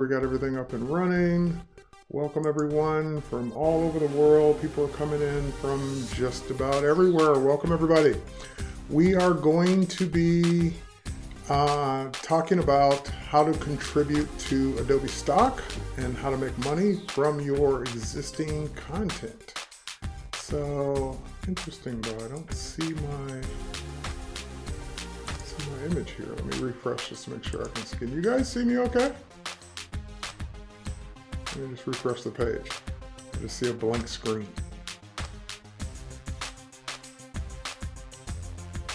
We got everything up and running. Welcome everyone from all over the world. People are coming in from just about everywhere. Welcome everybody. We are going to be talking about how to contribute to Adobe Stock and how to make money from your existing content. So interesting though, I don't see my image here. Let me refresh just to make sure I can see. Can you guys see me okay? Let me just refresh the page. I just see a blank screen.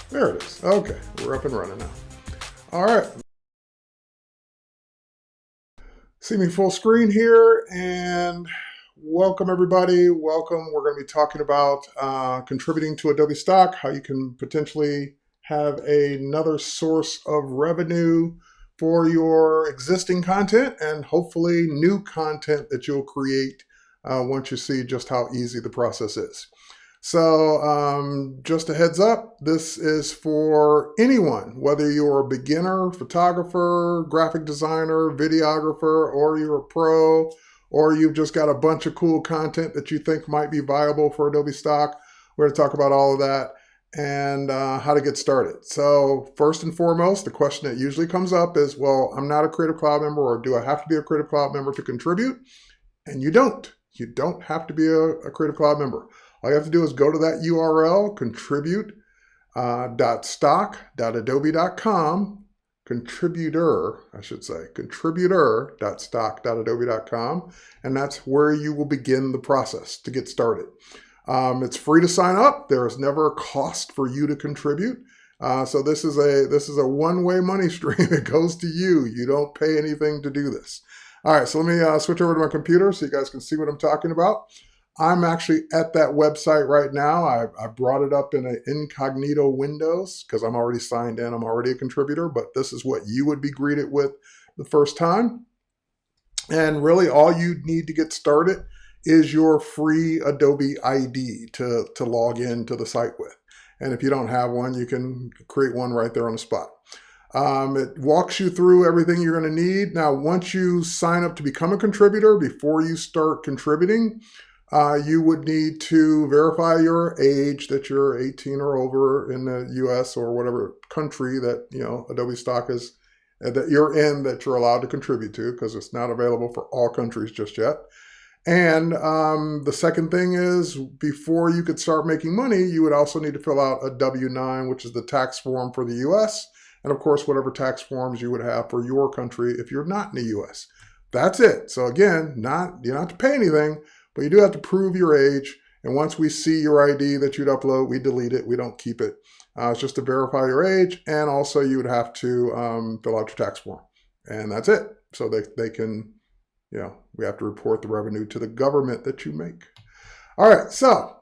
There it is. Okay, we're up and running now. All right. See me full screen here, and welcome everybody. Welcome. We're going to be talking about contributing to Adobe Stock, how you can potentially have another source of revenue for your existing content and hopefully new content that you'll create once you see just how easy the process is. So just a heads up, this is for anyone, whether you're a beginner, photographer, graphic designer, videographer, or you're a pro, or you've just got a bunch of cool content that you think might be viable for Adobe Stock. We're going to talk about all of that and how to get started. So first and foremost, the question that usually comes up is, well, I'm not a Creative Cloud member, or do I have to be a Creative Cloud member to contribute? And you don't. You don't have to be a Creative Cloud member. All you have to do is go to that URL, contributor.stock.adobe.com, contributor.stock.adobe.com, and that's where you will begin the process to get started. It's free to sign up. There is never a cost for you to contribute. So this is a one-way money stream. It goes to you. You don't pay anything to do this. All right, so let me switch over to my computer so you guys can see what I'm talking about. I'm actually at that website right now. I brought it up in an incognito windows because I'm already signed in. I'm already a contributor, but this is what you would be greeted with the first time. And really all you need to get started is your free Adobe ID to log into the site with. And if you don't have one, you can create one right there on the spot. It walks you through everything you're going to need. Now, once you sign up to become a contributor, before you start contributing, you would need to verify your age, that you're 18 or over in the US or whatever country that, Adobe Stock is, that you're in, that you're allowed to contribute to, because it's not available for all countries just yet. And the second thing is, before you could start making money, you would also need to fill out a W-9, which is the tax form for the US. And of course, whatever tax forms you would have for your country if you're not in the US. That's it. So again, you don't have to pay anything, but you do have to prove your age. And once we see your ID that you'd upload, we delete it. We don't keep it. It's just to verify your age. And also you would have to fill out your tax form. And that's it. So they can, we have to report the revenue to the government that you make. All right. So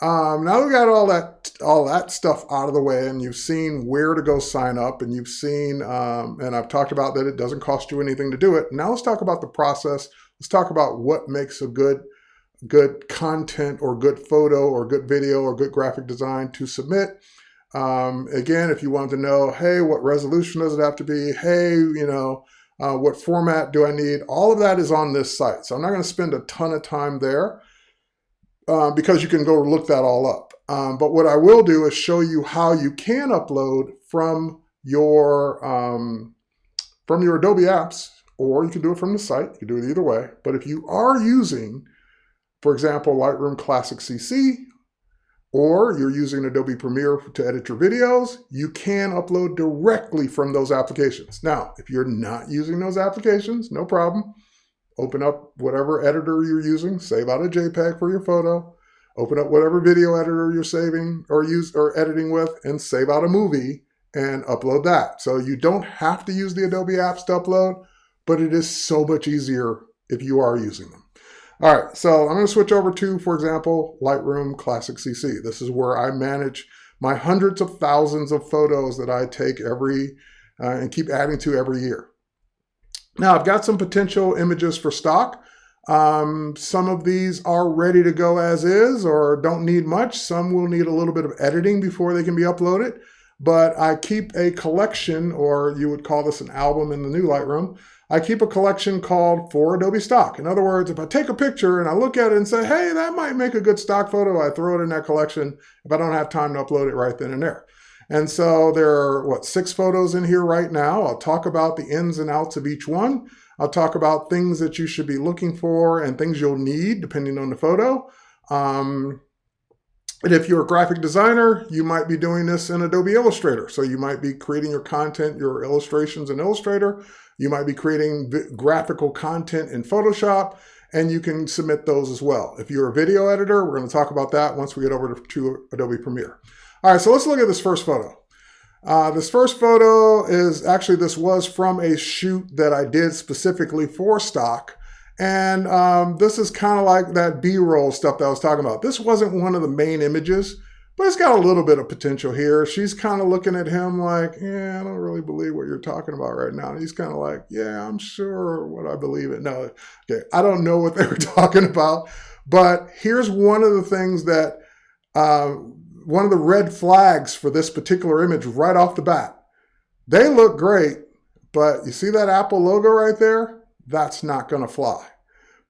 now we got all that stuff out of the way, and you've seen where to go sign up, and you've seen, and I've talked about that it doesn't cost you anything to do it. Now let's talk about the process. Let's talk about what makes a good content or good photo or good video or good graphic design to submit. Again, if you want to know, hey, what resolution does it have to be? Hey, what format do I need? All of that is on this site. So I'm not going to spend a ton of time there because you can go look that all up. But what I will do is show you how you can upload from your Adobe apps, or you can do it from the site. You can do it either way. But if you are using, for example, Lightroom Classic Cece, or you're using Adobe Premiere to edit your videos, you can upload directly from those applications. Now, if you're not using those applications, no problem. Open up whatever editor you're using, save out a JPEG for your photo, open up whatever video editor you're saving or editing with, and save out a movie and upload that. So you don't have to use the Adobe apps to upload, but it is so much easier if you are using them. All right, so I'm going to switch over to, for example, Lightroom Classic CC. This is where I manage my hundreds of thousands of photos that I take and keep adding to every year. Now, I've got some potential images for stock. Some of these are ready to go as is or don't need much. Some will need a little bit of editing before they can be uploaded. but I keep a collection, or you would call this an album in the new Lightroom. I keep a collection called For Adobe Stock. In other words, if I take a picture and I look at it and say, hey, that might make a good stock photo, I throw it in that collection if I don't have time to upload it right then and there. And so there are, 6 photos in here right now. I'll talk about the ins and outs of each one. I'll talk about things that you should be looking for and things you'll need depending on the photo. And if you're a graphic designer, you might be doing this in Adobe Illustrator. So you might be creating your content, your illustrations in Illustrator. You might be creating graphical content in Photoshop, and you can submit those as well. If you're a video editor, we're going to talk about that once we get over to Adobe Premiere. All right, so let's look at this first photo. This first photo is actually, this was from a shoot that I did specifically for stock. And this is kind of like that B-roll stuff that I was talking about. This wasn't one of the main images, but it's got a little bit of potential here. She's kind of looking at him like, yeah, I don't really believe what you're talking about right now. And he's kind of like, yeah, I'm sure what I believe in. No, okay, I don't know what they were talking about. But here's one of the things that, one of the red flags for this particular image right off the bat. They look great, but you see that Apple logo right there? That's not going to fly,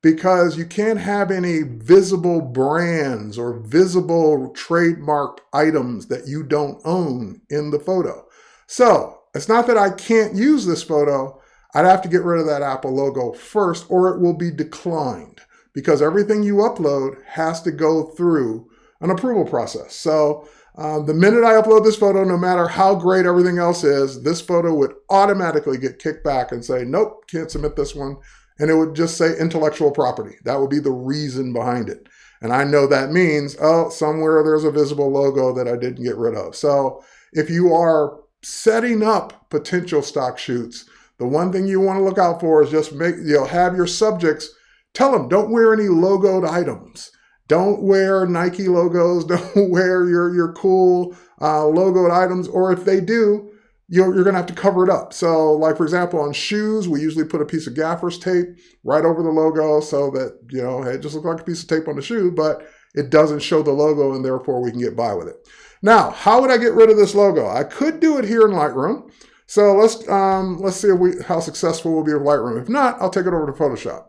because you can't have any visible brands or visible trademarked items that you don't own in the photo. So it's not that I can't use this photo. I'd have to get rid of that Apple logo first, or it will be declined, because everything you upload has to go through an approval process. So the minute I upload this photo, no matter how great everything else is, this photo would automatically get kicked back and say, nope, can't submit this one. And it would just say intellectual property. That would be the reason behind it. And I know that means, oh, somewhere there's a visible logo that I didn't get rid of. So if you are setting up potential stock shoots, the one thing you want to look out for is just have your subjects, tell them, don't wear any logoed items. Don't wear Nike logos. Don't wear your cool logoed items. Or if they do, you're going to have to cover it up. So like, for example, on shoes, we usually put a piece of gaffer's tape right over the logo so that, hey, it just looks like a piece of tape on the shoe, but it doesn't show the logo, and therefore we can get by with it. Now, how would I get rid of this logo? I could do it here in Lightroom. So let's see how successful we'll be with Lightroom. If not, I'll take it over to Photoshop.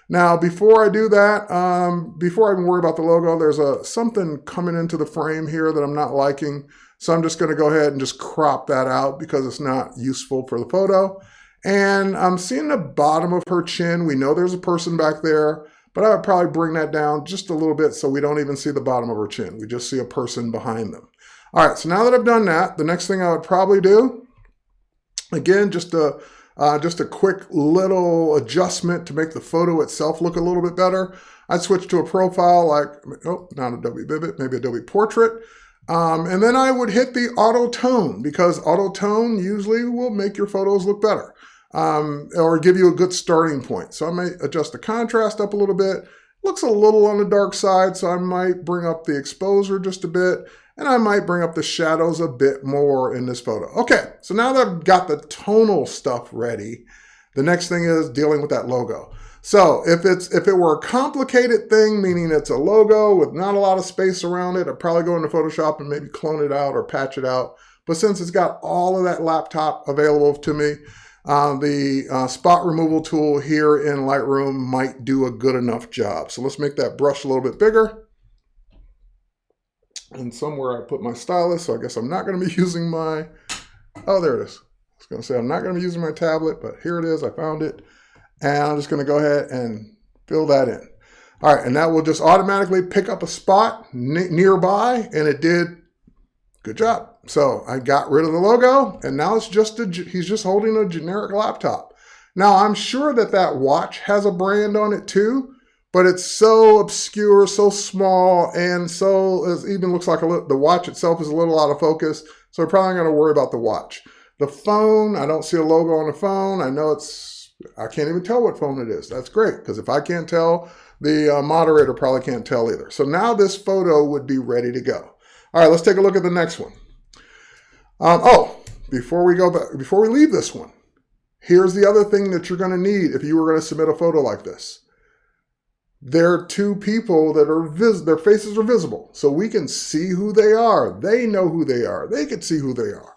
Now, before I do that, before I even worry about the logo, there's something coming into the frame here that I'm not liking. So I'm just going to go ahead and just crop that out because it's not useful for the photo. And I'm seeing the bottom of her chin. We know there's a person back there, but I would probably bring that down just a little bit so we don't even see the bottom of her chin. We just see a person behind them. All right, so now that I've done that, the next thing I would probably do, again, just a quick little adjustment to make the photo itself look a little bit better. I'd switch to a profile like, not Adobe Vivid, maybe Adobe Portrait. And then I would hit the auto tone, because auto tone usually will make your photos look better, or give you a good starting point. So I may adjust the contrast up a little bit. Looks a little on the dark side, so I might bring up the exposure just a bit, and I might bring up the shadows a bit more in this photo. Okay, so now that I've got the tonal stuff ready, the next thing is dealing with that logo. So if it were a complicated thing, meaning it's a logo with not a lot of space around it, I'd probably go into Photoshop and maybe clone it out or patch it out. But since it's got all of that laptop available to me, the spot removal tool here in Lightroom might do a good enough job. So let's make that brush a little bit bigger. And somewhere I put my stylus, so I guess I'm not going to be using my, oh, there it is. I was going to say I'm not going to be using my tablet, but here it is. I found it. And I'm just going to go ahead and fill that in. All right, and that will just automatically pick up a spot nearby, and it did. Good job. So I got rid of the logo, and now it's just he's just holding a generic laptop. Now, I'm sure that watch has a brand on it too, but it's so obscure, so small, and so it even looks like the watch itself is a little out of focus, so we're probably going to worry about the watch. The phone, I don't see a logo on the phone. I know I can't even tell what phone it is. That's great, because if I can't tell, the moderator probably can't tell either. So now this photo would be ready to go. All right, let's take a look at the next one. Before we leave this one, here's the other thing that you're going to need if you were going to submit a photo like this. There are two people that their faces are visible, so we can see who they are. They know who they are. They can see who they are.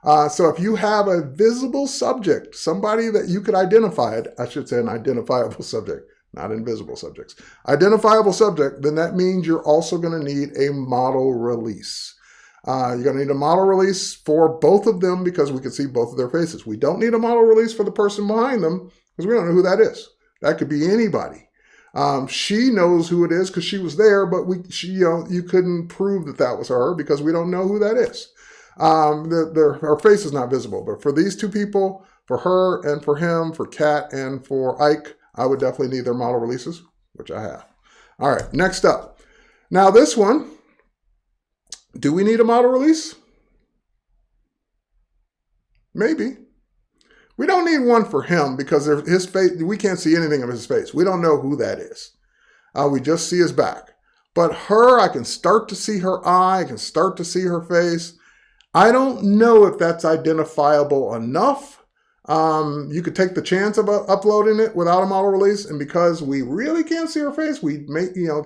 So if you have a visible subject, somebody that you could identify, I should say an identifiable subject, not invisible subjects, identifiable subject, then that means you're also going to need a model release. You're going to need a model release for both of them because we can see both of their faces. We don't need a model release for the person behind them because we don't know who that is. That could be anybody. She knows who it is because she was there, but you couldn't prove that that was her because we don't know who that is. Her face is not visible, but for these two people, for her and for him, for Kat and for Ike, I would definitely need their model releases, which I have. All right, next up. Now this one, do we need a model release? Maybe. We don't need one for him because his face, we can't see anything of his face. We don't know who that is. We just see his back. But her, I can start to see her eye. I can start to see her face. I don't know if that's identifiable enough. You could take the chance of uploading it without a model release. And because we really can't see her face, we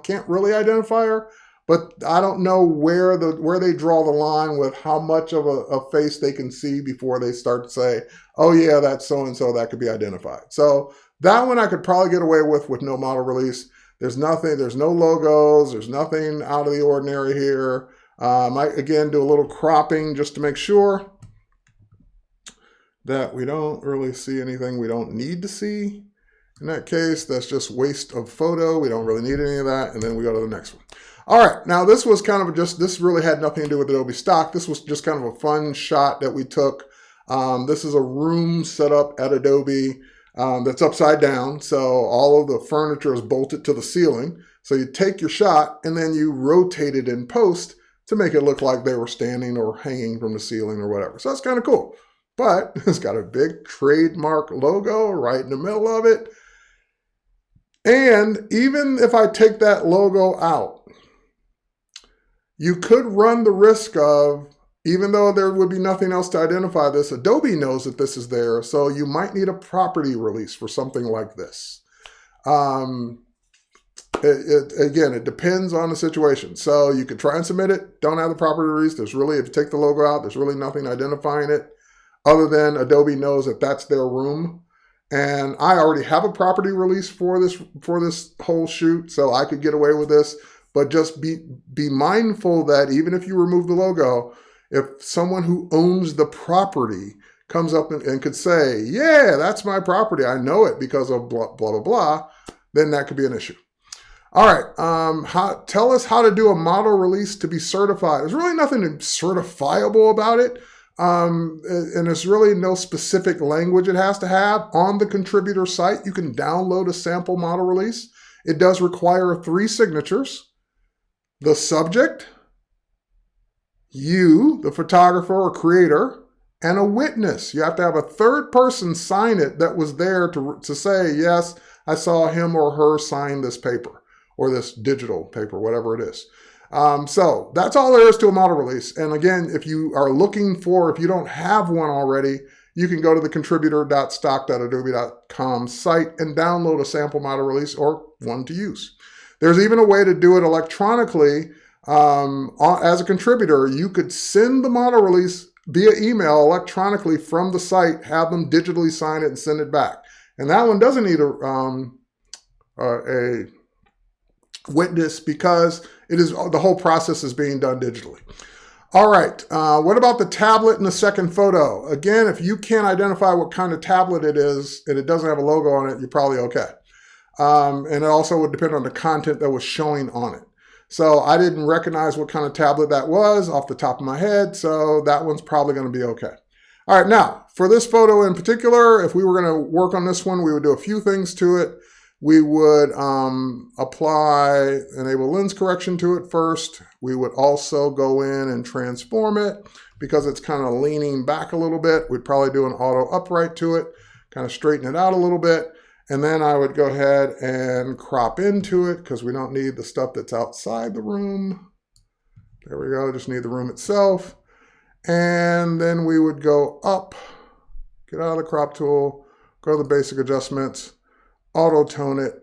can't really identify her. But I don't know where they draw the line with how much of a face they can see before they start to say, oh yeah, that's so-and-so, that could be identified. So that one I could probably get away with no model release. There's nothing, there's no logos, there's nothing out of the ordinary here. I might, again, do a little cropping just to make sure that we don't really see anything we don't need to see. In that case, that's just waste of photo. We don't really need any of that. And then we go to the next one. All right, now this was kind of this really had nothing to do with Adobe Stock. This was just kind of a fun shot that we took. This is a room set up at Adobe that's upside down. So all of the furniture is bolted to the ceiling. So you take your shot and then you rotate it in post to make it look like they were standing or hanging from the ceiling or whatever. So that's kind of cool. But it's got a big trademark logo right in the middle of it. And even if I take that logo out, you could run the risk of, even though there would be nothing else to identify this, Adobe knows that this is there, so you might need a property release for something like this. Again, it depends on the situation. So you could try and submit it, don't have the property release. If you take the logo out, there's really nothing identifying it other than Adobe knows that that's their room. And I already have a property release for this whole shoot, so I could get away with this. But just be mindful that even if you remove the logo, if someone who owns the property comes up and could say, yeah, that's my property, I know it because of blah, blah, blah, blah, then that could be an issue. All right, tell us how to do a model release to be certified. There's really nothing certifiable about it. And there's really no specific language it has to have. On the contributor site, you can download a sample model release. It does require 3 signatures. The subject, you, the photographer or creator, and a witness. You have to have a third person sign it that was there to say, yes, I saw him or her sign this paper or this digital paper, whatever it is. So that's all there is to a model release. And again, if you are looking for, if you don't have one already, you can go to the contributor.stock.adobe.com site and download a sample model release or one to use. There's even a way to do it electronically. As a contributor, you could send the model release via email electronically from the site, have them digitally sign it and send it back. And that one doesn't need a witness because the whole process is being done digitally. All right, what about the tablet in the second photo? Again, if you can't identify what kind of tablet it is and it doesn't have a logo on it, you're probably okay. And it also would depend on the content that was showing on it. So I didn't recognize what kind of tablet that was off the top of my head, so that one's probably going to be okay. All right, now, for this photo in particular, if we were going to work on this one, we would do a few things to it. We would enable lens correction to it first. We would also go in and transform it because it's kind of leaning back a little bit. We'd probably do an auto upright to it, kind of straighten it out a little bit. And then I would go ahead and crop into it because we don't need the stuff that's outside the room. There we go, just need the room itself. And then we would go up, get out of the crop tool, go to the basic adjustments, auto tone it.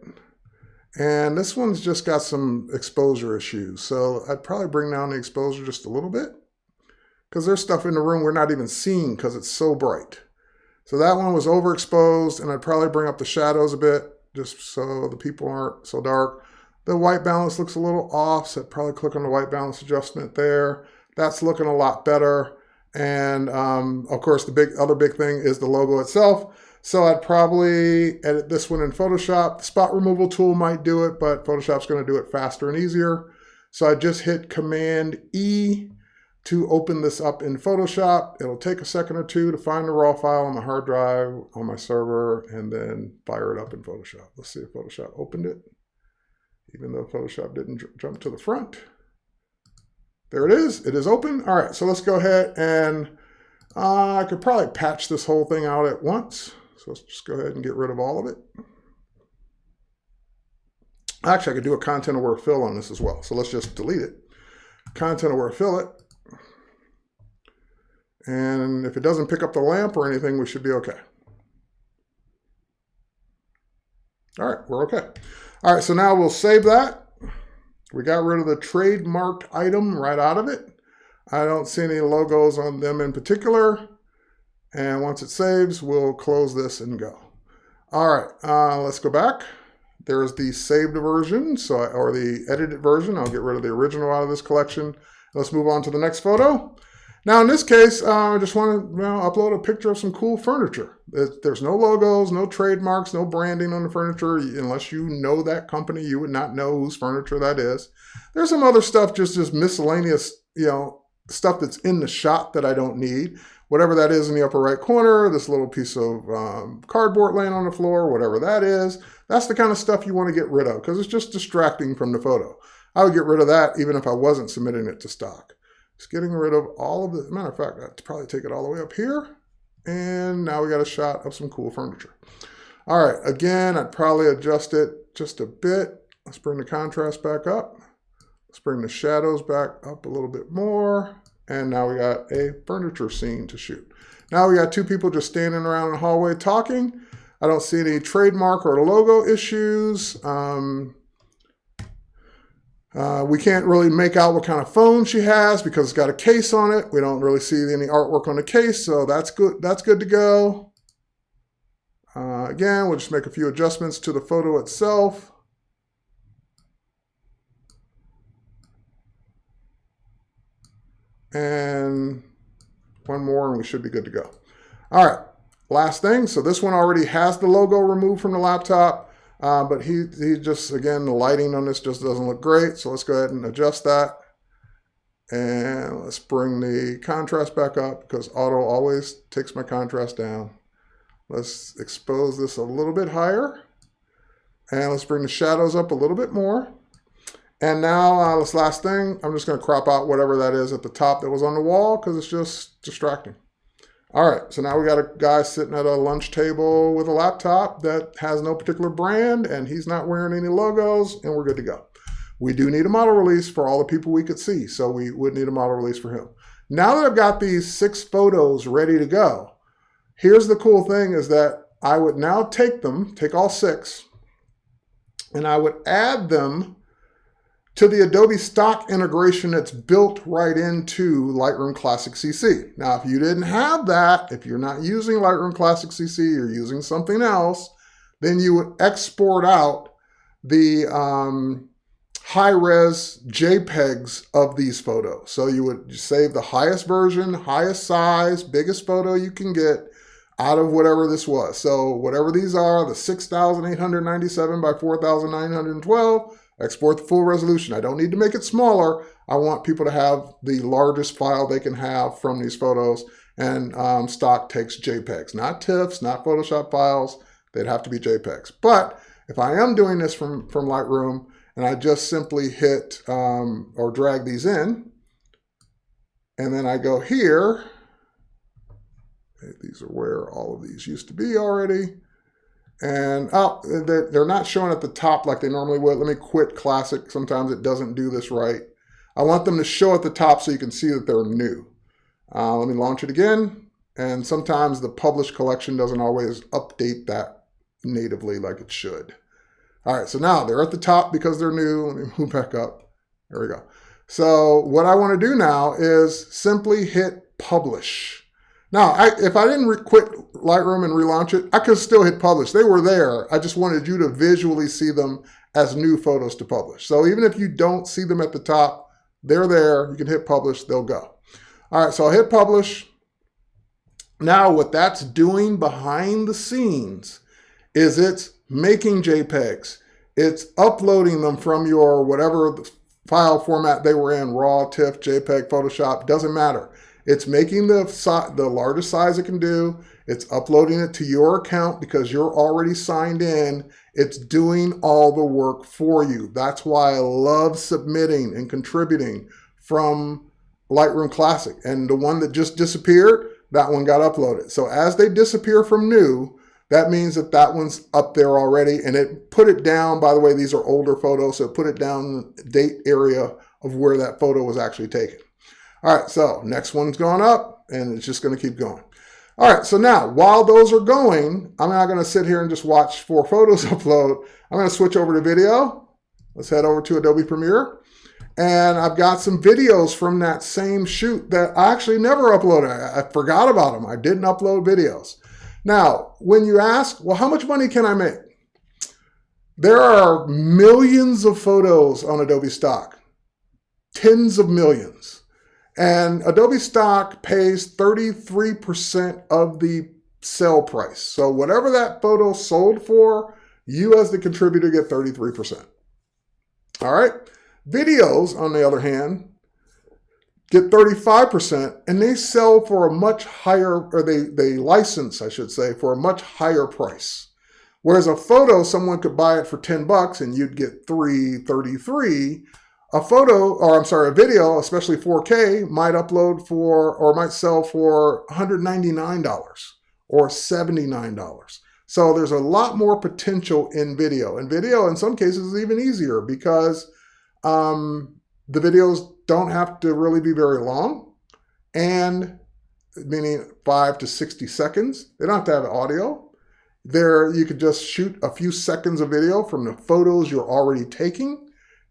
And this one's just got some exposure issues. So I'd probably bring down the exposure just a little bit. because there's stuff in the room we're not even seeing because it's so bright. So that one was overexposed, and I'd probably bring up the shadows a bit just so the people aren't so dark. The white balance looks a little off, so I'd probably click on the white balance adjustment there. That's looking a lot better. And of course, the other big thing is the logo itself. So I'd probably edit this one in Photoshop. The spot removal tool might do it, but Photoshop's going to do it faster and easier. So I just hit Command E to open this up in Photoshop. It'll take a second or two to find the raw file on the hard drive on my server and then fire it up in Photoshop. Let's see if Photoshop opened it, even though Photoshop didn't jump to the front. There it is. It is open. All right, so let's go ahead and I could probably patch this whole thing out at once. So let's just go ahead and get rid of all of it. Actually, I could do a content aware fill on this as well. So let's just delete it. Content aware fill it. And if it doesn't pick up the lamp or anything, we should be okay. All right, we're okay. All right, so now we'll save that. We got rid of the trademarked item right out of it. I don't see any logos on them in particular. And once it saves, we'll close this and go. All right, let's go back. There's the saved version, or the edited version. I'll get rid of the original out of this collection. Let's move on to the next photo. Now in this case, I just want to upload a picture of some cool furniture. There's no logos, no trademarks, no branding on the furniture. Unless you know that company, you would not know whose furniture that is. There's some other stuff, just miscellaneous, stuff that's in the shot that I don't need. Whatever that is in the upper right corner, this little piece of cardboard laying on the floor, whatever that is, that's the kind of stuff you want to get rid of because it's just distracting from the photo. I would get rid of that even if I wasn't submitting it to stock. Just getting rid of all of the, matter of fact, I'd probably take it all the way up here. And now we got a shot of some cool furniture. All right, again, I'd probably adjust it just a bit. Let's bring the contrast back up. Let's bring the shadows back up a little bit more. And now we got a furniture scene to shoot. Now we got two people just standing around in the hallway talking. I don't see any trademark or logo issues. We can't really make out what kind of phone she has because it's got a case on it. We don't really see any artwork on the case, so that's good. That's good to go. Again, we'll just make a few adjustments to the photo itself. And one more and we should be good to go. All right, last thing. So this one already has the logo removed from the laptop, but he just, again, the lighting on this just doesn't look great. So let's go ahead and adjust that. And let's bring the contrast back up because auto always takes my contrast down. Let's expose this a little bit higher. And let's bring the shadows up a little bit more. And now this last thing, I'm just going to crop out whatever that is at the top that was on the wall because it's just distracting. All right, so now we got a guy sitting at a lunch table with a laptop that has no particular brand and he's not wearing any logos and we're good to go. We do need a model release for all the people we could see, so we would need a model release for him. Now that I've got these 6 photos ready to go, here's the cool thing is that I would now take all 6, and I would add them to the Adobe Stock integration that's built right into Lightroom Classic CC. Now, if you didn't have that, if you're not using Lightroom Classic CC, you're using something else, then you would export out the high-res JPEGs of these photos. So you would save the highest version, highest size, biggest photo you can get out of whatever this was. So whatever these are, the 6,897 by 4,912, export the full resolution. I don't need to make it smaller. I want people to have the largest file they can have from these photos. And Stock takes JPEGs, not TIFFs, not Photoshop files. They'd have to be JPEGs. But if I am doing this from Lightroom and I just simply hit or drag these in, and then I go here, these are where all of these used to be already. And they're not showing at the top like they normally would. Let me quit Classic. Sometimes it doesn't do this right. I want them to show at the top so you can see that they're new. Let me launch it again. And sometimes the published collection doesn't always update that natively like it should. All right, so now they're at the top because they're new. Let me move back up. There we go. So what I want to do now is simply hit publish. Now, if I didn't quit Lightroom and relaunch it, I could still hit publish. They were there. I just wanted you to visually see them as new photos to publish. So even if you don't see them at the top, they're there. You can hit publish, they'll go. All right, so I'll hit publish. Now what that's doing behind the scenes is it's making JPEGs. It's uploading them from your whatever file format they were in, RAW, TIFF, JPEG, Photoshop, doesn't matter. It's making the largest size it can do. It's uploading it to your account because you're already signed in. It's doing all the work for you. That's why I love submitting and contributing from Lightroom Classic. And the one that just disappeared, that one got uploaded. So as they disappear from new, that means that that one's up there already. And it put it down, by the way, these are older photos, so it put it down the date area of where that photo was actually taken. All right, so next one's gone up, and it's just going to keep going. All right, so now, while those are going, I'm not going to sit here and just watch 4 photos upload. I'm going to switch over to video. Let's head over to Adobe Premiere. And I've got some videos from that same shoot that I actually never uploaded. I forgot about them. I didn't upload videos. Now, when you ask, well, how much money can I make? There are millions of photos on Adobe Stock, tens of millions. And Adobe Stock pays 33% of the sale price. So whatever that photo sold for, you as the contributor get 33%. All right. Videos, on the other hand, get 35%, and they sell for a much higher, or they license, I should say, for a much higher price. Whereas a photo, someone could buy it for $10 and you'd get $333. A video, especially 4K, might upload for, or might sell for $199 or $79. So there's a lot more potential in video. And video, in some cases, is even easier because the videos don't have to really be very long, and meaning 5 to 60 seconds. They don't have to have audio. You could just shoot a few seconds of video from the photos you're already taking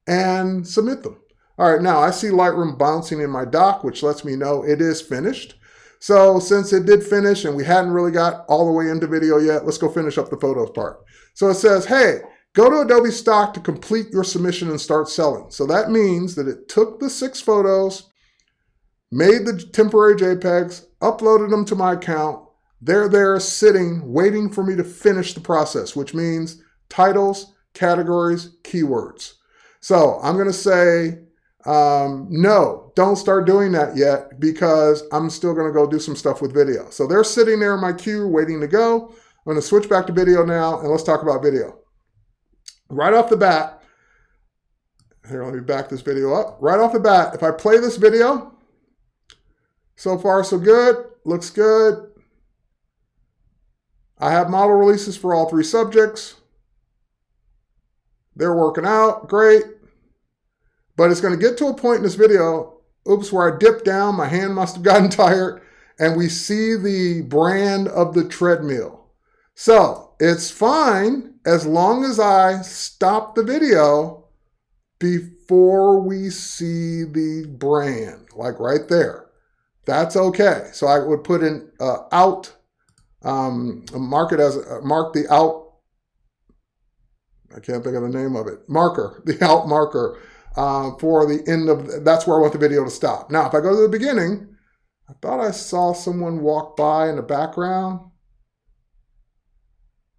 and submit them. All right, now I see Lightroom bouncing in my dock, which lets me know it is finished. So since it did finish and we hadn't really got all the way into video yet, let's go finish up the photos part. So it says, hey, go to Adobe Stock to complete your submission and start selling. So that means that it took the 6 photos, made the temporary JPEGs, uploaded them to my account. They're there sitting, waiting for me to finish the process, which means titles, categories, keywords. So I'm going to say, no, don't start doing that yet because I'm still going to go do some stuff with video. So they're sitting there in my queue waiting to go. I'm going to switch back to video now, and let's talk about video. Right off the bat, here, let me back this video up. Right off the bat, if I play this video, so far so good, looks good. I have model releases for all 3 subjects. They're working out, great. But it's going to get to a point in this video, oops, where I dip down, my hand must have gotten tired, and we see the brand of the treadmill. So it's fine as long as I stop the video before we see the brand, like right there. That's okay. So I would put in out, mark the out, I can't think of the name of it, marker, the out marker for the end of, that's where I want the video to stop. Now, if I go to the beginning, I thought I saw someone walk by in the background.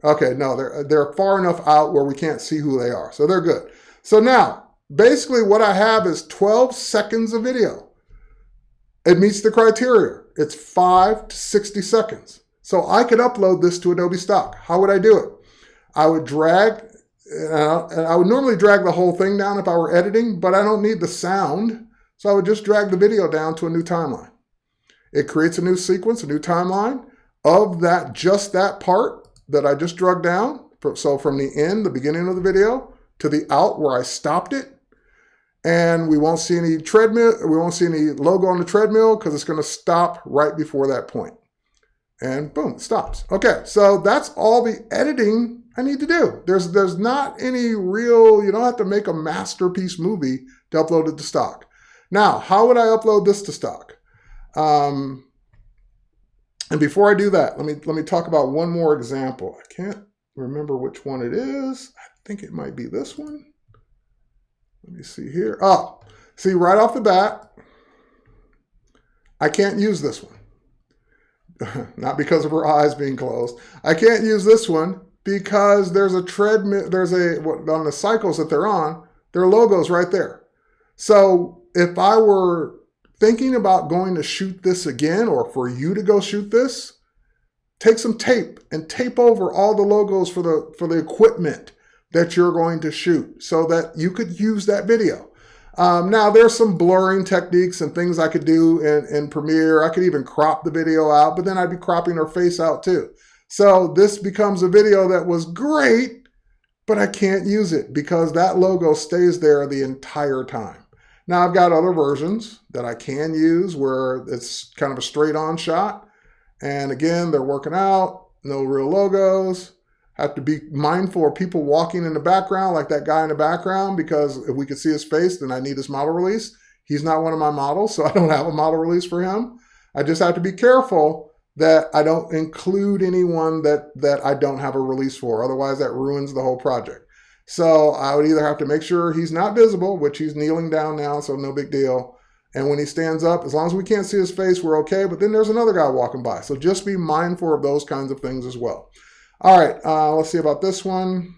Okay, no, they're far enough out where we can't see who they are. So they're good. So now, basically what I have is 12 seconds of video. It meets the criteria. It's 5 to 60 seconds. So I could upload this to Adobe Stock. How would I do it? I would drag, and I would normally drag the whole thing down if I were editing, but I don't need the sound. So I would just drag the video down to a new timeline. It creates a new sequence, a new timeline of that, just that part that I just drug down. So from the end, the beginning of the video, to the out where I stopped it. And we won't see any treadmill, we won't see any logo on the treadmill because it's going to stop right before that point. And boom, it stops. Okay, so that's all the editing I need to do. There's not any real, you don't have to make a masterpiece movie to upload it to Stock. Now, how would I upload this to Stock? And before I do that, let me talk about one more example. I can't remember which one it is. I think it might be this one. Let me see here. Oh, see right off the bat, I can't use this one. Not because of her eyes being closed. I can't use this one because there's a treadmill, on the cycles that they're on, their logo's right there. So if I were thinking about going to shoot this again, or for you to go shoot this, take some tape and tape over all the logos for the equipment that you're going to shoot so that you could use that video. Now, there's some blurring techniques and things I could do in Premiere. I could even crop the video out, but then I'd be cropping her face out too. So this becomes a video that was great, but I can't use it because that logo stays there the entire time. Now, I've got other versions that I can use where it's kind of a straight on shot. And again, they're working out, no real logos. Have to be mindful of people walking in the background, like that guy in the background, because if we could see his face, then I need his model release. He's not one of my models, so I don't have a model release for him. I just have to be careful that I don't include anyone that I don't have a release for. Otherwise, that ruins the whole project. So I would either have to make sure he's not visible, which he's kneeling down now, so no big deal. And when he stands up, as long as we can't see his face, we're okay. But then there's another guy walking by. So just be mindful of those kinds of things as well. All right, let's see about this one.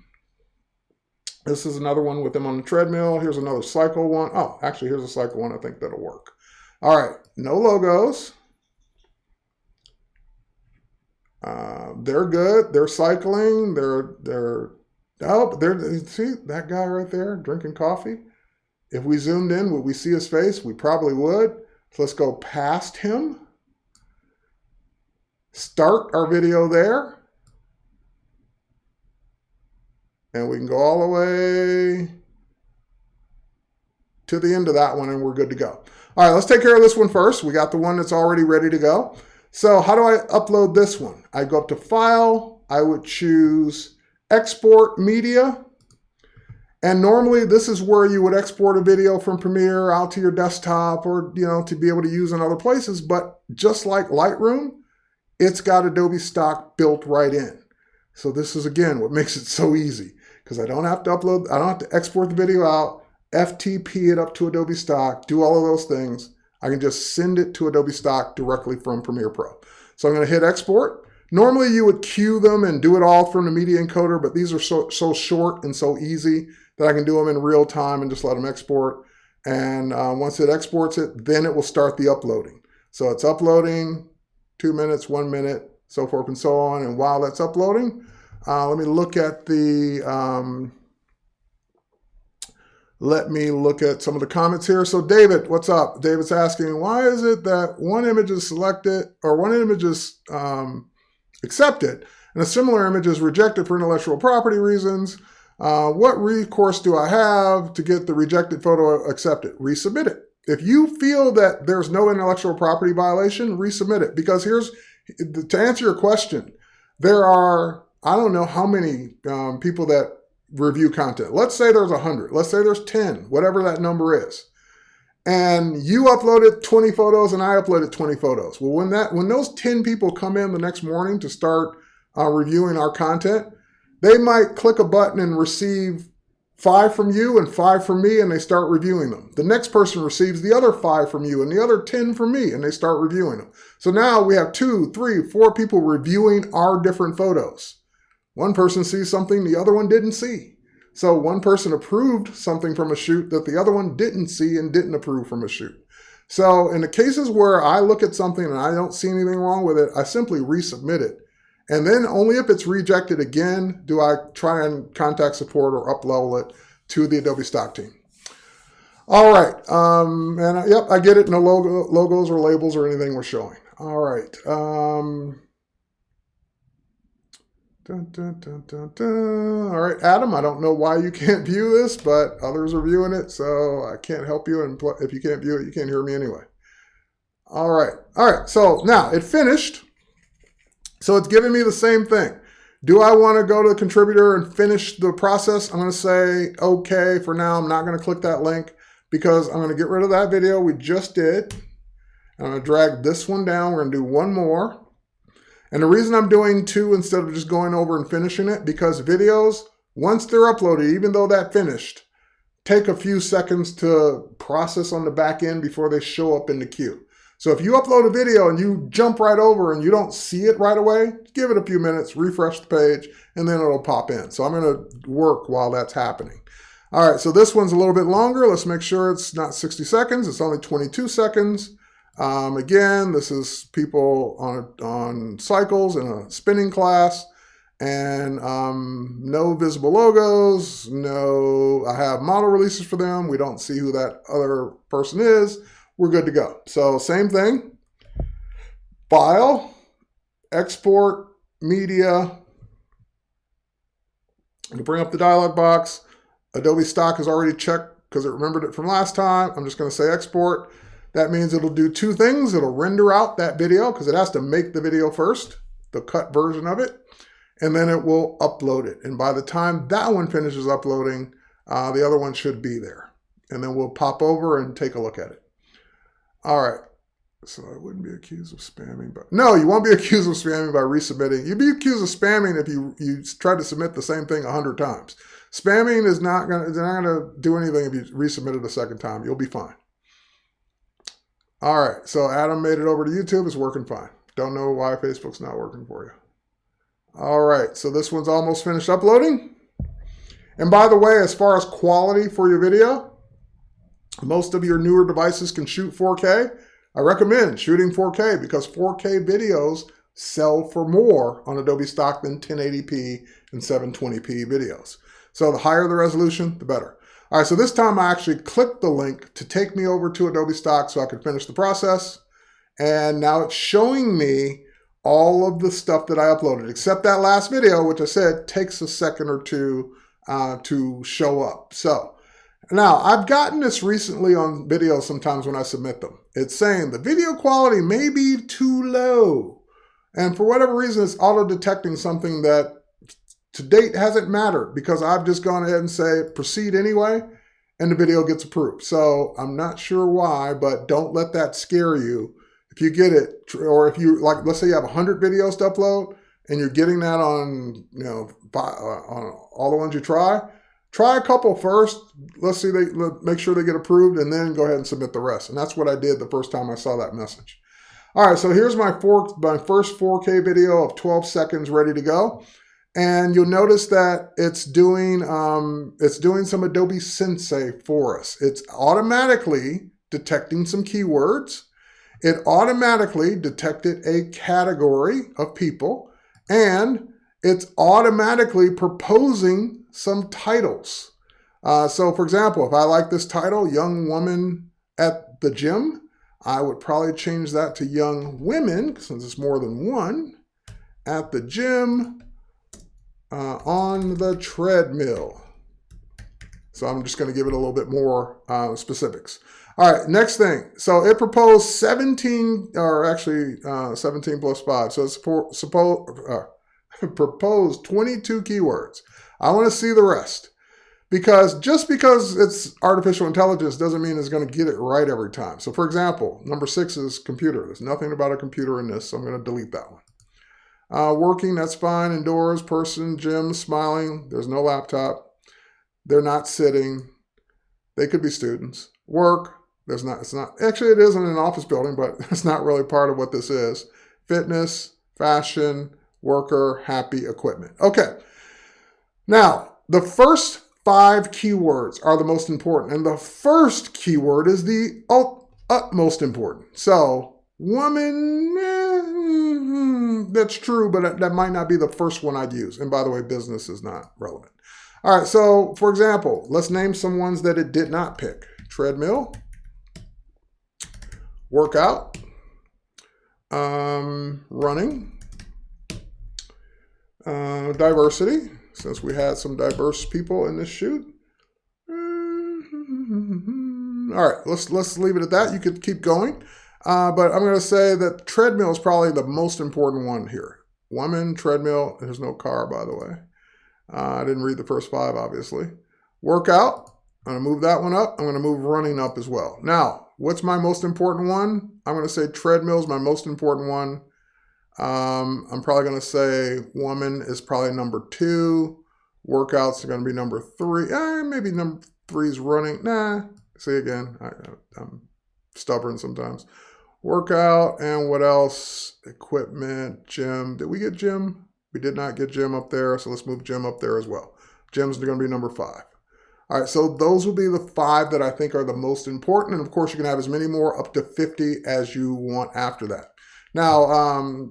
This is another one with them on the treadmill. Here's another cycle one. Oh, actually, here's a cycle one. I think that'll work. All right, no logos. They're good. They're cycling. They're see that guy right there drinking coffee. If we zoomed in, would we see his face? We probably would. So let's go past him. Start our video there. And we can go all the way to the end of that one and we're good to go. All right, let's take care of this one first. We got the one that's already ready to go. So how do I upload this one? I go up to File. I would choose Export Media. And normally this is where you would export a video from Premiere out to your desktop or, to be able to use in other places. But just like Lightroom, it's got Adobe Stock built right in. So this is, again, what makes it so easy because I don't have to upload, I don't have to export the video out, FTP it up to Adobe Stock, do all of those things. I can just send it to Adobe Stock directly from Premiere Pro. So I'm going to hit export. Normally you would queue them and do it all from the media encoder, but these are so short and so easy that I can do them in real time and just let them export. And once it exports it, then it will start the uploading. So it's uploading, 2 minutes, 1 minute, so forth and so on. And while that's uploading, let me look at some of the comments here. So David, what's up? David's asking, why is it that one image is selected or one image is accepted and a similar image is rejected for intellectual property reasons? What recourse do I have to get the rejected photo accepted? Resubmit it. If you feel that there's no intellectual property violation, resubmit it. Because to answer your question, there are, I don't know how many people that review content. Let's say there's 100. Let's say there's 10, whatever that number is. And you uploaded 20 photos and I uploaded 20 photos. Well, when those 10 people come in the next morning to start reviewing our content, they might click a button and receive 5 from you and 5 from me, and they start reviewing them. The next person receives the other 5 from you and the other 10 from me, and they start reviewing them. So now we have 2, 3, 4 people reviewing our different photos. One person sees something the other one didn't see. So one person approved something from a shoot that the other one didn't see and didn't approve from a shoot. So in the cases where I look at something and I don't see anything wrong with it, I simply resubmit it. And then only if it's rejected again do I try and contact support or up-level it to the Adobe Stock team. All right. Yep, I get it. No logos or labels or anything we're showing. All right. All right, Adam, I don't know why you can't view this, but others are viewing it, so I can't help you. And if you can't view it, you can't hear me anyway. All right. So now it finished. So it's giving me the same thing. Do I want to go to the contributor and finish the process? I'm going to say, okay, for now, I'm not going to click that link because I'm going to get rid of that video we just did. I'm going to drag this one down. We're going to do one more. And the reason I'm doing two instead of just going over and finishing it, because videos, once they're uploaded, even though that finished, take a few seconds to process on the back end before they show up in the queue. So if you upload a video and you jump right over and you don't see it right away, give it a few minutes, refresh the page, and then it'll pop in. So I'm going to work while that's happening. All right, so this one's a little bit longer. Let's make sure it's not 60 seconds. It's only 22 seconds. Again, this is people on cycles in a spinning class, and no visible logos, no, I have model releases for them. We don't see who that other person is. We're good to go. So same thing, file, export, media. To bring up the dialog box, Adobe Stock is already checked because it remembered it from last time. I'm just going to say export. That means it'll do two things. It'll render out that video because it has to make the video first, the cut version of it, and then it will upload it. And by the time that one finishes uploading, the other one should be there. And then we'll pop over and take a look at it. All right. So I wouldn't be accused of spamming, but no, you won't be accused of spamming by resubmitting. You'd be accused of spamming if you try to submit the same thing 100 times. Spamming is not gonna do anything if you resubmit it a second time. You'll be fine. All right, so Adam made it over to YouTube. It's working fine. Don't know why Facebook's not working for you. All right, so this one's almost finished uploading. And by the way, as far as quality for your video, most of your newer devices can shoot 4K. I recommend shooting 4K because 4K videos sell for more on Adobe Stock than 1080p and 720p videos. So the higher the resolution, the better. All right, so this time I actually clicked the link to take me over to Adobe Stock so I could finish the process. And now it's showing me all of the stuff that I uploaded, except that last video, which I said takes a second or two to show up. So now I've gotten this recently on videos sometimes when I submit them. It's saying the video quality may be too low. And for whatever reason, it's auto-detecting something that to date hasn't mattered because I've just gone ahead and say proceed anyway, and the video gets approved. So I'm not sure why, but don't let that scare you. If you get it, or if you like, let's say you have 100 videos to upload and you're getting that on, on all the ones you try a couple first. Let's see, make sure they get approved, and then go ahead and submit the rest. And that's what I did the first time I saw that message. All right, so here's my first 4K video of 12 seconds ready to go. And you'll notice that it's doing some Adobe Sensei for us. It's automatically detecting some keywords. It automatically detected a category of people, and it's automatically proposing some titles. So for example, if I like this title, Young Woman at the Gym, I would probably change that to Young Women, since it's more than one, at the gym, on the treadmill. So I'm just going to give it a little bit more specifics. All right, next thing. So it proposed 17, or actually 17 plus 5. So it's proposed 22 keywords. I want to see the rest. Because just because it's artificial intelligence doesn't mean it's going to get it right every time. So for example, number 6 is computer. There's nothing about a computer in this, so I'm going to delete that one. Working, that's fine. Indoors, person, gym, smiling. There's no laptop. They're not sitting. They could be students. Work, there's not. It's not. Actually, it is in an office building, but it's not really part of what this is. Fitness, fashion, worker, happy, equipment. Okay. Now, the first 5 keywords are the most important, and the first keyword is the utmost important. So, woman, that's true, but that might not be the first one I'd use. And by the way, business is not relevant. All right, so for example, let's name some ones that it did not pick. Treadmill, workout, running, diversity, since we had some diverse people in this shoot. All right, let's leave it at that. You could keep going. But I'm going to say that treadmill is probably the most important one here. Woman, treadmill, there's no car, by the way. I didn't read the first 5, obviously. Workout, I'm going to move that one up. I'm going to move running up as well. Now, what's my most important one? I'm going to say treadmill is my most important one. I'm probably going to say woman is probably number 2. Workouts are going to be number 3. Maybe number 3 is running. Nah, see again, I'm stubborn sometimes. Workout, and what else? Equipment, gym. Did we get gym? We did not get gym up there, so let's move gym up there as well. Gym's going to be number 5. All right, so those will be the 5 that I think are the most important. And of course, you can have as many more, up to 50 as you want after that. Now,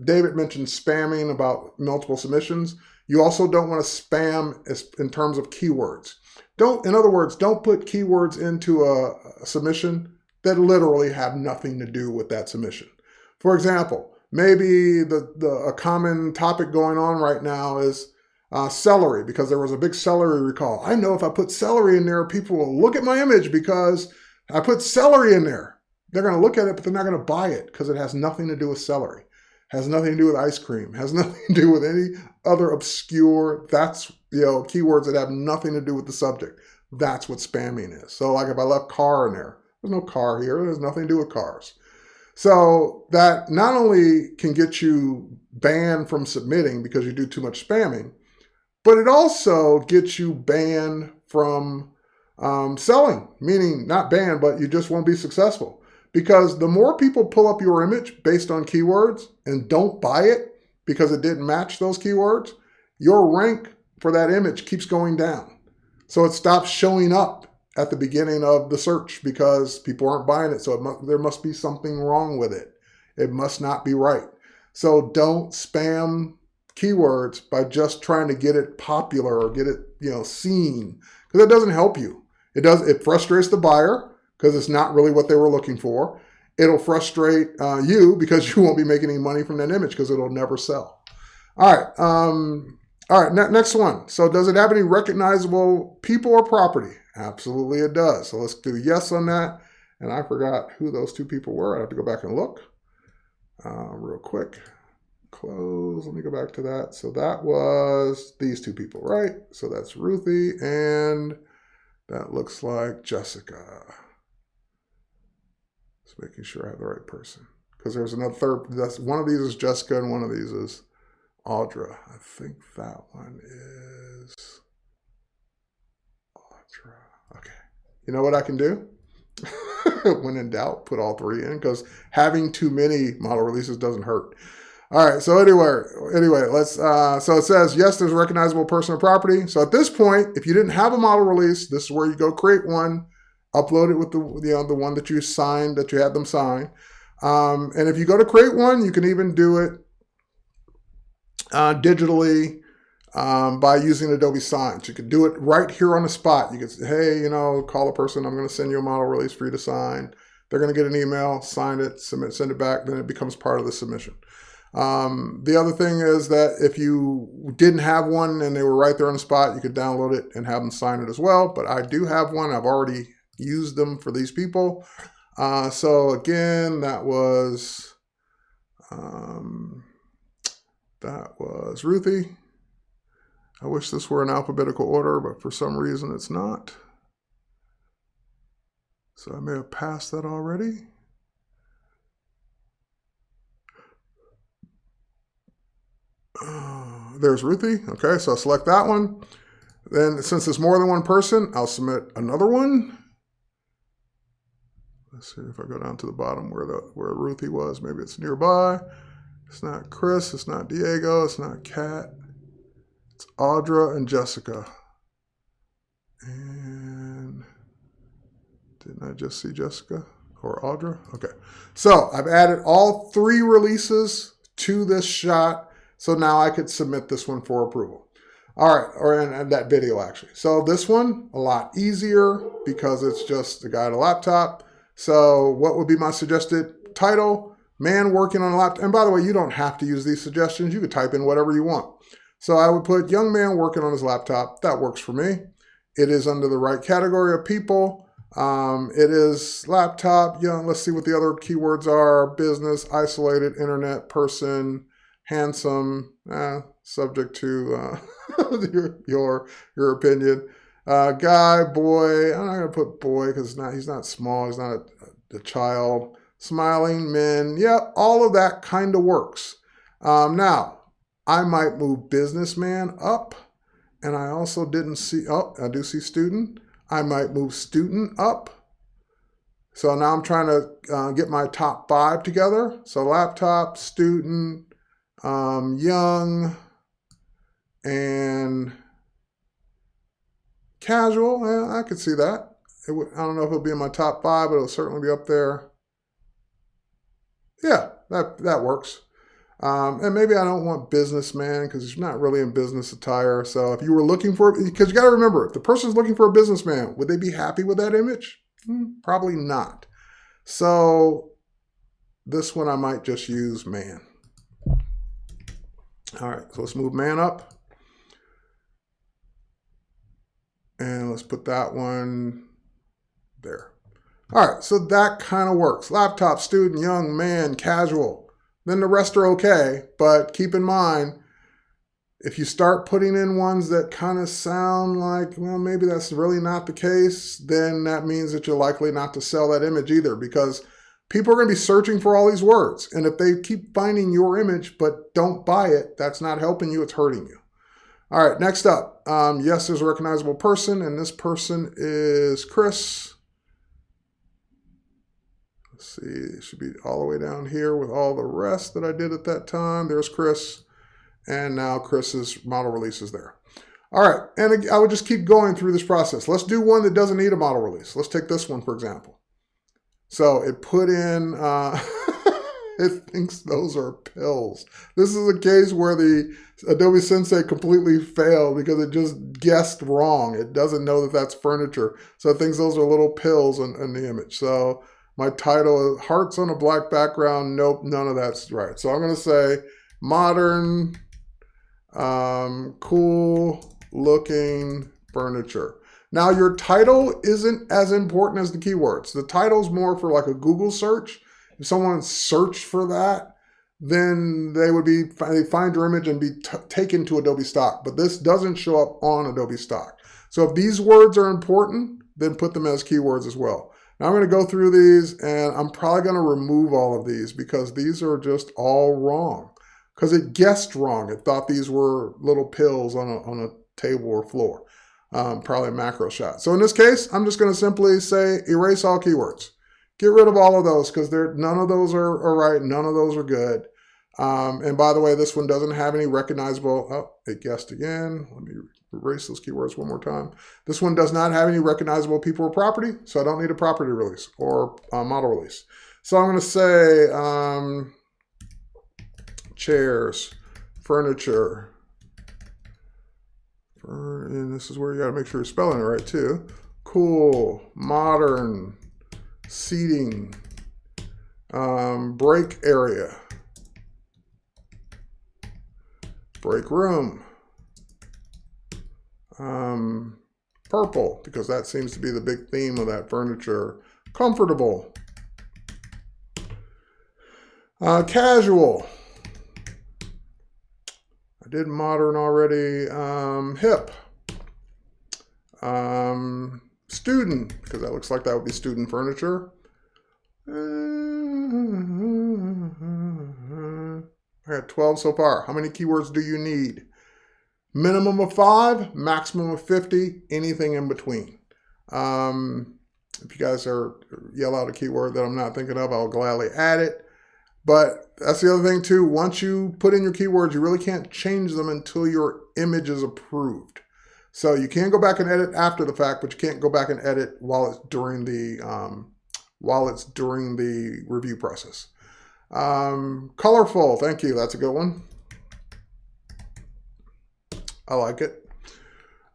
David mentioned spamming about multiple submissions. You also don't want to spam in terms of keywords. In other words, don't put keywords into a submission that literally have nothing to do with that submission. For example, maybe a common topic going on right now is celery, because there was a big celery recall. I know if I put celery in there, people will look at my image because I put celery in there. They're going to look at it, but they're not going to buy it because it has nothing to do with celery. Has nothing to do with ice cream. Has nothing to do with any other obscure, keywords that have nothing to do with the subject. That's what spamming is. So like if I left car in there, there's no car here. There's nothing to do with cars. So that not only can get you banned from submitting because you do too much spamming, but it also gets you banned from selling, meaning not banned, but you just won't be successful. Because the more people pull up your image based on keywords and don't buy it because it didn't match those keywords, your rank for that image keeps going down. So it stops showing up at the beginning of the search because people aren't buying it. So there must be something wrong with it. It must not be right. So don't spam keywords by just trying to get it popular or get it, seen, because it doesn't help you. It frustrates the buyer because it's not really what they were looking for. It'll frustrate you because you won't be making any money from that image because it'll never sell. All right. Next one. So does it have any recognizable people or property? Absolutely it does. So let's do yes on that. And I forgot who those 2 people were. I have to go back and look real quick. Close. Let me go back to that. So that was these 2 people, right? So that's Ruthie, and that looks like Jessica. Just making sure I have the right person. Because there's another third. One of these is Jessica and one of these is Audra. I think that one is Audra. Okay. You know what I can do? When in doubt, put all 3 in, because having too many model releases doesn't hurt. All right, so anyway, let's, so it says, yes, there's a recognizable person or property. So at this point, if you didn't have a model release, this is where you go create one, upload it with the one that you signed, that you had them sign. And if you go to create one, you can even do it digitally by using Adobe Signs. You can do it right here on the spot. You can say, hey, call a person. I'm going to send you a model release for you to sign. They're going to get an email, sign it, submit, send it back. Then it becomes part of the submission. The other thing is that if you didn't have one and they were right there on the spot, you could download it and have them sign it as well. But I do have one. I've already used them for these people. So again, that was Ruthie. I wish this were in alphabetical order, but for some reason it's not. So I may have passed that already. There's Ruthie. Okay, so I'll select that one. Then since it's more than one person, I'll submit another one. Let's see if I go down to the bottom where Ruthie was. Maybe it's nearby. It's not Chris. It's not Diego. It's not Kat. It's Audra and Jessica. And didn't I just see Jessica or Audra? Okay. So I've added all 3 releases to this shot. So now I could submit this one for approval. All right, and that video actually. So this one, a lot easier because it's just a guy at a laptop. So what would be my suggested title? Man working on a laptop. And by the way, you don't have to use these suggestions. You could type in whatever you want. So I would put young man working on his laptop. That works for me. It is under the right category of people. It is laptop, young. Let's see what the other keywords are. Business, isolated, internet, person, handsome, subject to your opinion. Guy, boy. I'm not going to put boy because he's not small. He's not a child. Smiling, men. Yep, all of that kind of works. Now, I might move businessman up. And I also didn't see, oh, I do see student. I might move student up. So now I'm trying to get my top 5 together. So laptop, student, young, and casual. Yeah, I could see that. I don't know if it'll be in my top 5, but it'll certainly be up there. Yeah, that works. And maybe I don't want businessman because it's not really in business attire. So if you were looking for, because you got to remember, if the person's looking for a businessman, would they be happy with that image? Probably not. So this one I might just use man. All right, so let's move man up. And let's put that one there. All right, so that kind of works. Laptop, student, young, man, casual. Then the rest are okay, but keep in mind, if you start putting in ones that kind of sound like, well, maybe that's really not the case, then that means that you're likely not to sell that image either, because people are going to be searching for all these words. And if they keep finding your image but don't buy it, that's not helping you, it's hurting you. All right, next up. Yes, there's a recognizable person, and this person is Chris. Let's see, it should be all the way down here with all the rest that I did at that time. There's Chris. And now Chris's model release is there. All right, and I would just keep going through this process. Let's do one that doesn't need a model release. Let's take this one, for example. So it put in, it thinks those are pills. This is a case where the Adobe Sensei completely failed because it just guessed wrong. It doesn't know that that's furniture. So it thinks those are little pills in the image. So my title is Hearts on a Black Background. Nope, none of that's right. So I'm going to say modern, cool looking furniture. Now your title isn't as important as the keywords. The title's more for like a Google search. If someone searched for that, then they find your image and be taken to Adobe Stock. But this doesn't show up on Adobe Stock. So if these words are important, then put them as keywords as well. Now I'm going to go through these, and I'm probably going to remove all of these because these are just all wrong. Because it guessed wrong. It thought these were little pills on a table or floor. Probably a macro shot. So in this case, I'm just going to simply say erase all keywords. Get rid of all of those because none of those are right. None of those are good. And by the way, this one doesn't have any recognizable. Oh, it guessed again. Let me erase those keywords one more time. This one does not have any recognizable people or property. So I don't need a property release or a model release. So I'm going to say chairs, furniture. And this is where you got to make sure you're spelling it right too. Cool, modern, seating, break area, break room, purple, because that seems to be the big theme of that furniture, comfortable, casual. I did modern already. Hip. Student, because that looks like that would be student furniture. I got 12 so far. How many keywords do you need? Minimum of 5, maximum of 50, anything in between. If you guys yell out a keyword that I'm not thinking of, I'll gladly add it. But that's the other thing too. Once you put in your keywords, you really can't change them until your image is approved. So you can go back and edit after the fact, but you can't go back and edit while it's during the review process. Colorful, thank you. That's a good one. I like it.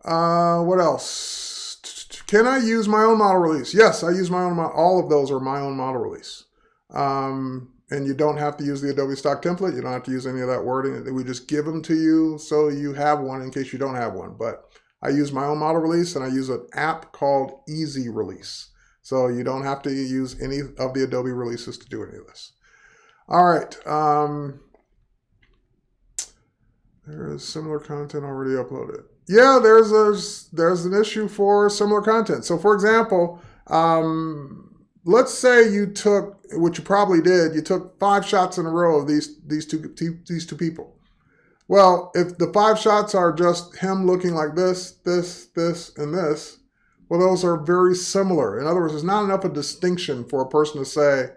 What else? Can I use my own model release? Yes, I use my own. All of those are my own model release. And you don't have to use the Adobe Stock template. You don't have to use any of that wording. We just give them to you so you have one in case you don't have one. But I use my own model release, and I use an app called Easy Release. So you don't have to use any of the Adobe releases to do any of this. All right. There is similar content already uploaded. yeah, there's an issue for similar content. So for example, let's say you took, which you probably did, you took 5 shots in a row of these two people. Well, if the 5 shots are just him looking like this, and this, well, those are very similar. In other words, there's not enough of a distinction for a person to say,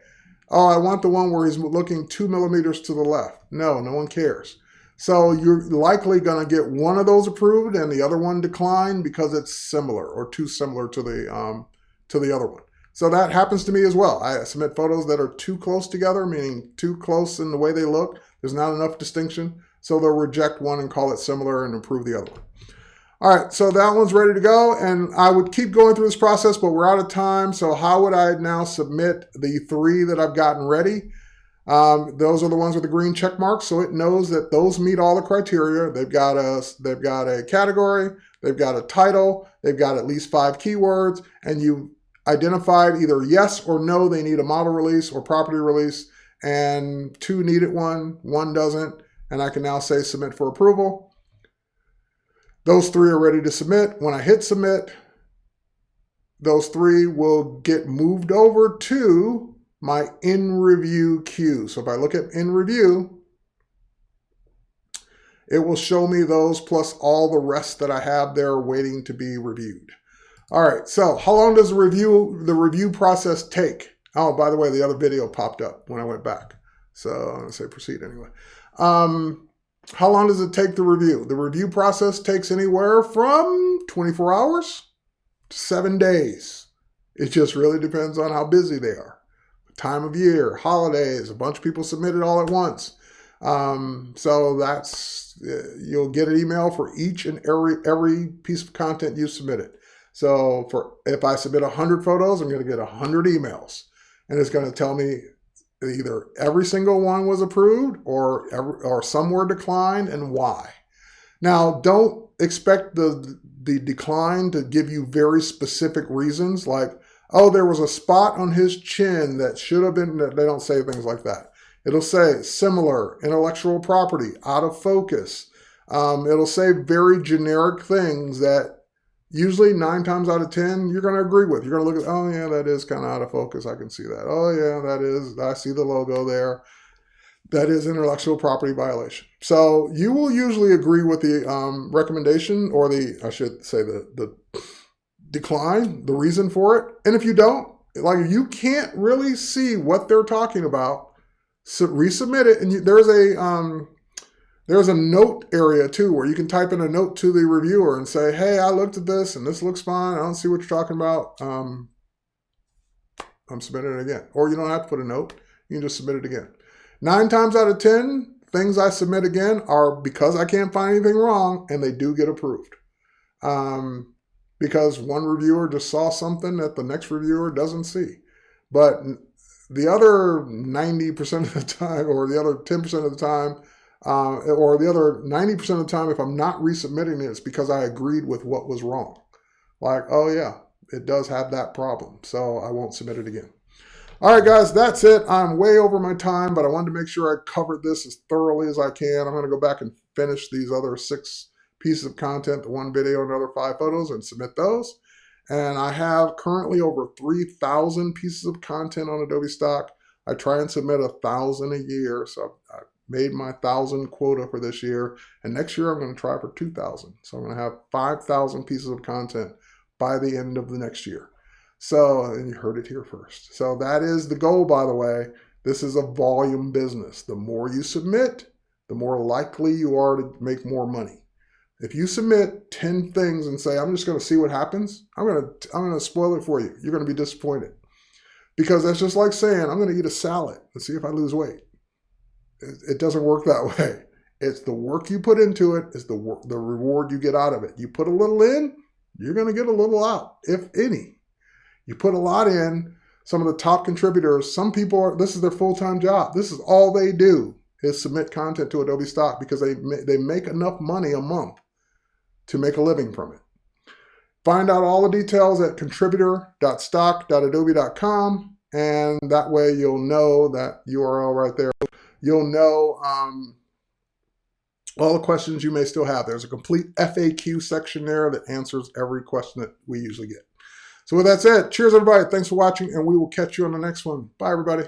oh, I want the one where he's looking 2 millimeters to the left. No one cares. So you're likely going to get one of those approved and the other one declined because it's similar or too similar to the other one. So that happens to me as well. I submit photos that are too close together, meaning too close in the way they look. There's not enough distinction. So they'll reject one and call it similar and approve the other one. All right, so that one's ready to go. And I would keep going through this process, but we're out of time. So how would I now submit the 3 that I've gotten ready? Those are the ones with the green check marks. So it knows that those meet all the criteria. They've got a category, they've got a title, they've got at least 5 keywords, and you identified either yes or no, they need a model release or property release, and 2 need it, one doesn't. And I can now say submit for approval. Those 3 are ready to submit. When I hit submit, those 3 will get moved over to my in review queue. So if I look at in review, it will show me those plus all the rest that I have there waiting to be reviewed. All right, so how long does the review process take? Oh, by the way, the other video popped up when I went back. So I'm going to say proceed anyway. How long does it take to review? The review process takes anywhere from 24 hours to 7 days. It just really depends on how busy they are. Time of year, holidays, a bunch of people submit it all at once. So that's, you'll get an email for each and every piece of content you submitted. So if I submit 100 photos, I'm going to get 100 emails. And it's going to tell me either every single one was approved or some were declined and why. Now, don't expect the decline to give you very specific reasons like, oh, there was a spot on his chin that should have been, they don't say things like that. It'll say similar, intellectual property, out of focus. It'll say very generic things that usually 9 times out of 10, you're going to agree with. You're going to look at, oh yeah, that is kind of out of focus. I can see that. Oh yeah, that is, I see the logo there. That is intellectual property violation. So you will usually agree with the recommendation or I should say the decline, the reason for it. And if you don't, like you can't really see what they're talking about, so resubmit it. And there's a note area too, where you can type in a note to the reviewer and say, hey, I looked at this and this looks fine. I don't see what you're talking about. I'm submitting it again. Or you don't have to put a note. You can just submit it again. 9 times out of 10, things I submit again are because I can't find anything wrong and they do get approved. Because one reviewer just saw something that the next reviewer doesn't see. But the other 90% of the time, or the other 10% of the time, or the other 90% of the time, if I'm not resubmitting it, it's because I agreed with what was wrong. Like, oh yeah, it does have that problem, so I won't submit it again. All right, guys, that's it. I'm way over my time, but I wanted to make sure I covered this as thoroughly as I can. I'm going to go back and finish these other 6 pieces of content, the 1 video, another 5 photos, and submit those. And I have currently over 3,000 pieces of content on Adobe Stock. I try and submit 1,000 a year, so I've made my 1,000 quota for this year. And next year, I'm going to try for 2,000. So I'm going to have 5,000 pieces of content by the end of the next year. So, and you heard it here first. So that is the goal, by the way. This is a volume business. The more you submit, the more likely you are to make more money. If you submit 10 things and say, I'm just going to see what happens, I'm going to spoil it for you. You're going to be disappointed. Because that's just like saying, I'm going to eat a salad and see if I lose weight. It doesn't work that way. It's the work you put into it is the reward you get out of it. You put a little in, you're going to get a little out, if any. You put a lot in. Some of the top contributors, some people, this is their full-time job. This is all they do is submit content to Adobe Stock because they make enough money a month to make a living from it. Find out all the details at contributor.stock.adobe.com, and that way you'll know that URL right there. You'll know all the questions you may still have. There's a complete FAQ section there that answers every question that we usually get. So with that said, cheers everybody. Thanks for watching, and we will catch you on the next one. Bye everybody.